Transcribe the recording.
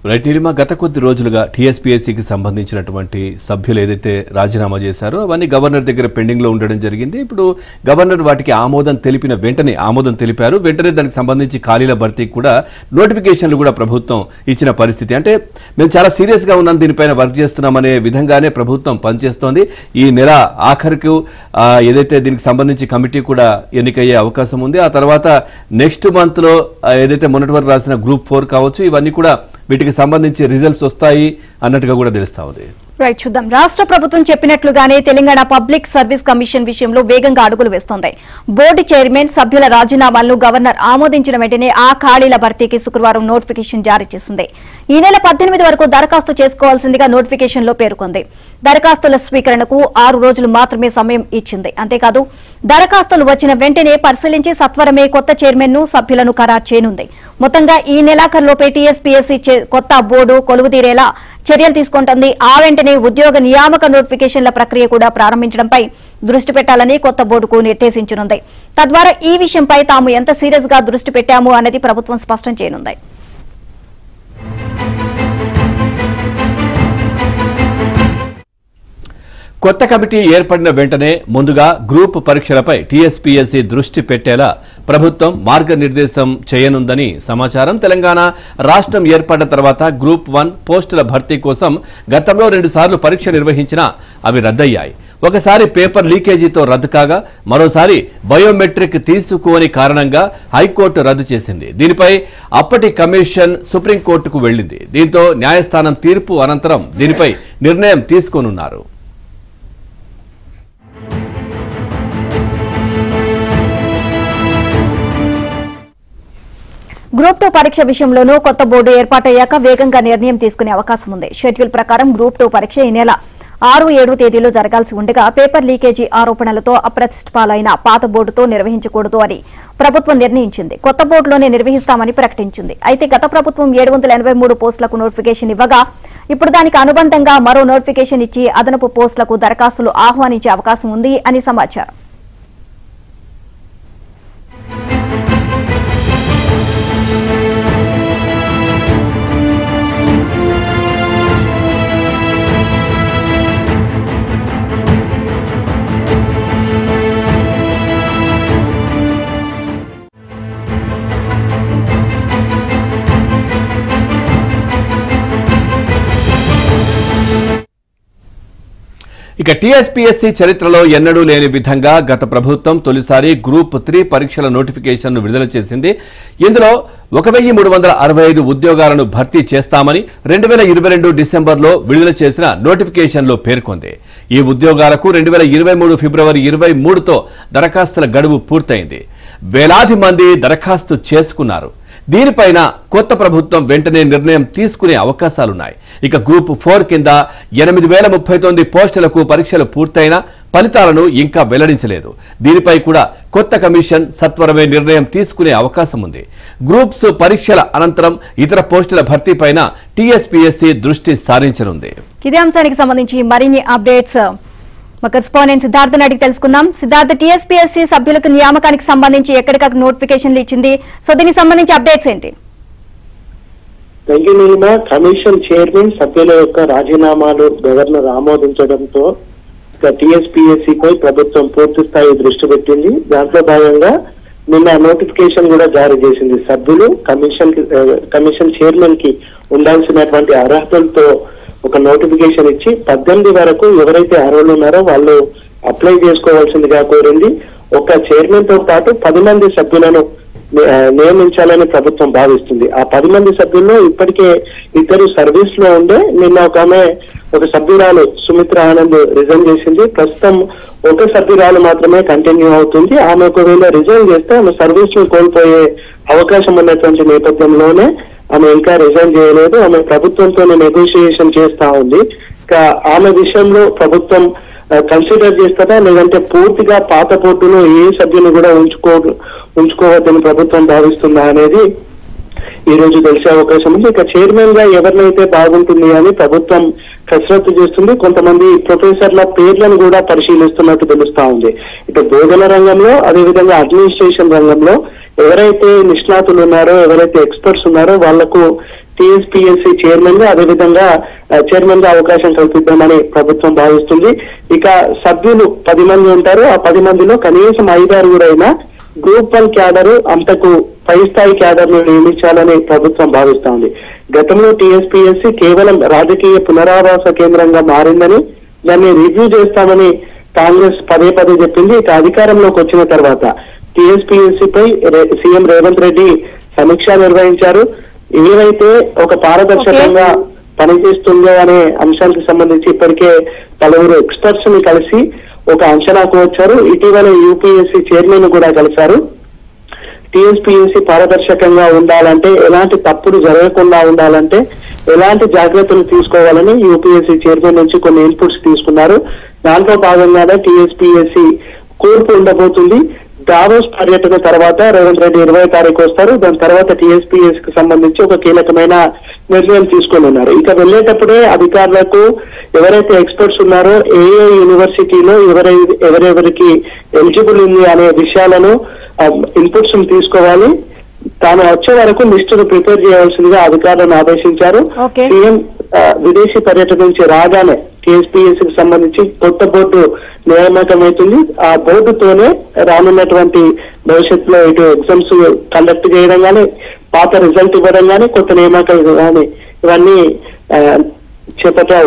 Right Neelima గత కొద్ది రోజులుగా టీఎస్పీఎస్సీకి సంబంధించినటువంటి సభ్యులు ఏదైతే రాజీనామా చేశారో అవన్నీ గవర్నర్ దగ్గర పెండింగ్ లో ఉండడం జరిగింది. ఇప్పుడు గవర్నర్ వాటికి ఆమోదం తెలిపారు. వెంటనే దానికి సంబంధించి ఖాళీల భర్తీకి కూడా నోటిఫికేషన్లు కూడా ప్రభుత్వం ఇచ్చిన పరిస్థితి. అంటే మేము చాలా సీరియస్ గా ఉన్నాం, దీనిపైన వర్క్ చేస్తున్నామనే విధంగానే ప్రభుత్వం పనిచేస్తోంది. ఈ నెల ఆఖరికి ఏదైతే దీనికి సంబంధించి కమిటీ కూడా ఎన్నికయ్యే అవకాశం ఉంది. ఆ తర్వాత నెక్స్ట్ మంత్ లో ఏదైతే మొన్నటి వరకు రాసిన గ్రూప్ 4 కావచ్చు, ఇవన్నీ కూడా వీటికి సంబంధించి రిజల్ట్స్ వస్తాయి అన్నట్టుగా కూడా తెలుస్తా ఉంది. రైట్, చూద్దాం. రాష్ట్ర ప్రభుత్వం చెప్పినట్లుగానే తెలంగాణ పబ్లిక్ సర్వీస్ కమిషన్ విషయంలో వేగంగా అడుగులు వేస్తోంది. బోర్డు చైర్మన్ సభ్యుల రాజీనామాలను గవర్నర్ ఆమోదించిన వెంటనే ఆ ఖాళీల భర్తీకి శుక్రవారం నోటిఫికేషన్ జారీ చేసింది. ఈ నెల 18 వరకు దరఖాస్తు చేసుకోవాల్సిందిగా నోటిఫికేషన్ లో పేర్కొంది. దరఖాస్తుల స్వీకరణకు 6 రోజులు మాత్రమే సమయం ఇచ్చింది. అంతేకాదు దరఖాస్తులు వచ్చిన వెంటనే పరిశీలించి సత్వరమే కొత్త చైర్మన్ ను సభ్యులను ఖరారు చేయనుంది. మొత్తంగా ఈ నెలాఖరులోపే టీఎస్పీఎస్సీ కొత్త బోర్డు కొలువుదీరేలా చర్యలు తీసుకుంటోంది. ఆ వెంటనే ఉద్యోగ నియామక నోటిఫికేషన్ల ప్రక్రియ కూడా ప్రారంభించడంపై దృష్టి పెట్టాలని కొత్త బోర్డుకు నిర్దేశించనుంది. తద్వారా ఈ విషయంపై తాము ఎంత సీరియస్ గా దృష్టి పెట్టాము అన్నది ప్రభుత్వం స్పష్టం చేయనుంది. కొత్త కమిటీ ఏర్పడిన వెంటనే ముందుగా గ్రూప్ పరీక్షలపై టీఎస్పీఎస్సీ దృష్టి పెట్టేలా ప్రభుత్వం మార్గనిర్దేశం చేయనుందని సమాచారం. తెలంగాణ రాష్ట్రం ఏర్పడిన తర్వాత గ్రూప్ 1 పోస్టుల భర్తీ కోసం గతంలో 2 సార్లు పరీక్ష నిర్వహించినా అవి రద్దయ్యాయి. ఒకసారి పేపర్ లీకేజీతో రద్దు కాగా మరోసారి బయోమెట్రిక్ తీసుకోని కారణంగా హైకోర్టు రద్దు చేసింది. దీనిపై అప్పటి కమిషన్ సుప్రీంకోర్టుకు వెళ్లింది. దీంతో న్యాయస్థానం తీర్పు అనంతరం దీనిపై నిర్ణయం తీసుకోనున్నారు. గ్రూప్ 2 పరీక్ష విషయంలోనూ కొత్త బోర్డు ఏర్పాటయ్యాక వేగంగా నిర్ణయం తీసుకునే అవకాశం ఉంది. షెడ్యూల్ ప్రకారం గ్రూప్ 2 పరీక్ష ఈ నెల 6, 7 తేదీలో జరగాల్సి ఉండగా పేపర్ లీకేజీ ఆరోపణలతో అప్రతిష్ఠపాలైన పాత బోర్డుతో నిర్వహించకూడదు అని ప్రభుత్వం నిర్ణయించింది. కొత్త బోర్డులోనే నిర్వహిస్తామని ప్రకటించింది. అయితే గత ప్రభుత్వం 783 పోస్టులకు నోటిఫికేషన్ ఇవ్వగా ఇప్పుడు దానికి అనుబంధంగా మరో నోటిఫికేషన్ ఇచ్చి అదనపు పోస్టులకు దరఖాస్తులు ఆహ్వానించే అవకాశం ఉంది అని సమాచారం. ఇక టీఎస్పీఎస్సీ చరిత్రలో ఎన్నడూ లేని విధంగా గత ప్రభుత్వం తొలిసారి గ్రూప్ 3 పరీక్షల నోటిఫికేషన్ను విడుదల చేసింది. ఇందులో 1365 ఉద్యోగాలను భర్తీ చేస్తామని 2022 డిసెంబర్లో విడుదల చేసిన నోటిఫికేషన్లో పేర్కొంది. ఈ ఉద్యోగాలకు 2023 ఫిబ్రవరి 23తో దరఖాస్తుల గడువు పూర్తయింది. వేలాది మంది దరఖాస్తు చేసుకున్నారు. దీనిపైన కొత్త ప్రభుత్వం వెంటనే నిర్ణయం తీసుకునే అవకాశాలున్నాయి. ఇక గ్రూప్ 4 కింద 8039 పోస్టులకు పరీక్షలు పూర్తయినా ఫలితాలను ఇంకా వెల్లడించలేదు. దీనిపై కూడా కొత్త కమిషన్ సత్వరమే నిర్ణయం తీసుకునే అవకాశం ఉంది. గ్రూప్స్ పరీక్షల అనంతరం ఇతర పోస్టుల భర్తీపైన టీఎస్పీఎస్సీ దృష్టి సారించనుంది. ఇదే అంశానికి సంబంధించి మరిన్ని అప్డేట్స్ మా కరెస్పాండెంట్ సిద్ధార్థని అడిగి తెలుసుకుందాం. సిద్ధార్థ, టీఎస్పీఎస్సీ సభ్యులకు నియామకానికి సంబంధించి ఎక్కడికక్కడ నోటిఫికేషన్లు ఇచ్చింది. సో దీనికి సంబంధించి అప్డేట్స్ ఏంటి? కమిషన్ చైర్మన్ సభ్యుల యొక్క రాజీనామాలు గవర్నర్ ఆమోదించడంతో టీఎస్పీఎస్సీపై ప్రభుత్వం పూర్తి స్థాయి దృష్టి పెట్టింది. దాంట్లో భాగంగా నిన్న నోటిఫికేషన్ కూడా జారీ చేసింది. సభ్యులు కమిషన్ చైర్మన్ కి ఉండాల్సినటువంటి అర్హతలతో ఒక నోటిఫికేషన్ ఇచ్చి 18 వరకు ఎవరైతే అర్హులు ఉన్నారో వాళ్ళు అప్లై చేసుకోవాల్సిందిగా కోరింది. ఒక చైర్మన్ తో పాటు 10 మంది సభ్యులను నియమించాలని ప్రభుత్వం భావిస్తుంది. ఆ 10 మంది సభ్యుల్లో ఇప్పటికే 2 సర్వీస్ లో ఉండే నిన్న ఒక సభ్యురాలు సుమిత్ర ఆనంద్ రిజైన్ చేసింది. ప్రస్తుతం ఒక సభ్యురాలు మాత్రమే కంటిన్యూ అవుతుంది. ఆమె ఒకవేళ రిజైన్ చేస్తే ఆమె సర్వీస్ ను కోల్పోయే అవకాశం ఉన్నటువంటి నేపథ్యంలోనే ఆమె ఇంకా రిజైన్ చేయలేదు. ఆమె ప్రభుత్వంతో నెగోషియేషన్ చేస్తా ఉంది. ఆమె విషయంలో ప్రభుత్వం కన్సిడర్ చేస్తారా లేదంటే పూర్తిగా పాత బోర్డులో ఏ సభ్యుని కూడా ఉంచుకోవద్దని ప్రభుత్వం భావిస్తుందా అనేది ఈ రోజు తెలిసే అవకాశం ఉంది. ఇక చైర్మన్ గా ఎవరినైతే బాగుంటుంది అని ప్రభుత్వం కసరత్తు చేస్తుంది. కొంతమంది ప్రొఫెసర్ల పేర్లను కూడా పరిశీలిస్తున్నట్టు తెలుస్తా ఉంది. ఇటు బోధన రంగంలో అదేవిధంగా అడ్మినిస్ట్రేషన్ రంగంలో ఎవరైతే నిష్ణాతులు ఉన్నారో ఎవరైతే ఎక్స్పర్ట్స్ ఉన్నారో వాళ్లకు టీఎస్పీఎస్సీ చైర్మన్ గా అదేవిధంగా చైర్మన్ గా అవకాశం కల్పిద్దామని ప్రభుత్వం భావిస్తుంది. ఇక సభ్యులు 10 మంది ఉంటారు. ఆ 10 మందిలో కనీసం 5-6 గ్రూప్ 1 క్యాడర్ అంతకు పై స్థాయి క్యాడర్ ను నియమించాలని ప్రభుత్వం భావిస్తోంది. గతంలో టీఎస్పీఎస్సీ కేవలం రాజకీయ పునరావాస కేంద్రంగా మారిందని, దాన్ని రివ్యూ చేస్తామని కాంగ్రెస్ పదే చెప్పింది. ఇక అధికారంలోకి వచ్చిన తర్వాత టీఎస్పీఎస్సీ పై సీఎం రేవంత్ రెడ్డి సమీక్ష నిర్వహించారు. ఏవైతే ఒక పారదర్శకంగా పనిచేస్తుందో అనే అంశానికి సంబంధించి ఇప్పటికే పలువురు ఎక్స్పర్ట్స్ ని కలిసి ఒక అంచనాకు వచ్చారు. ఇటీవల యూపీఎస్సీ చైర్మన్ కూడా కలిశారు. టీఎస్పీఎస్సీ పారదర్శకంగా ఉండాలంటే, ఎలాంటి తప్పులు జరగకుండా ఉండాలంటే ఎలాంటి జాగ్రత్తలు తీసుకోవాలని యూపీఎస్సీ చైర్మన్ నుంచి కొన్ని ఇన్పుట్స్ తీసుకున్నారు. దాంట్లో భాగంగానే టీఎస్పీఎస్సీ కూర్పు ఉండబోతుంది. దావోస్ పర్యటన తర్వాత రేవంత్ రెడ్డి 20వ తారీఖు వస్తారు. దాని తర్వాత టీఎస్పీఎస్సీ కి సంబంధించి ఒక కీలకమైన నిర్ణయం తీసుకొని ఉన్నారు. ఇక వెళ్లేటప్పుడే అధికారులకు ఎవరైతే ఎక్స్పర్ట్స్ ఉన్నారో ఏ యూనివర్సిటీలో ఎవరెవరికి ఎలిజిబుల్ ఉంది అనే విషయాలను ఇన్పుట్స్ తీసుకోవాలి. తాను వచ్చే వరకు లిస్టును ప్రిపేర్ చేయాల్సిందిగా అధికారులను ఆదేశించారు. సీఎం విదేశీ పర్యటన నుంచి రాగానే టీఎస్పీఎస్సీకి సంబంధించి కొత్త బోర్డు నియామకమవుతుంది. ఆ బోర్డుతోనే రానున్నటువంటి భవిష్యత్తులో ఇటు ఎగ్జామ్స్ కండక్ట్ చేయడం కానీ, పాత రిజల్ట్ ఇవ్వడం కానీ, కొత్త నియామకాలు కానీ ఇవన్నీ చేపట్టారు.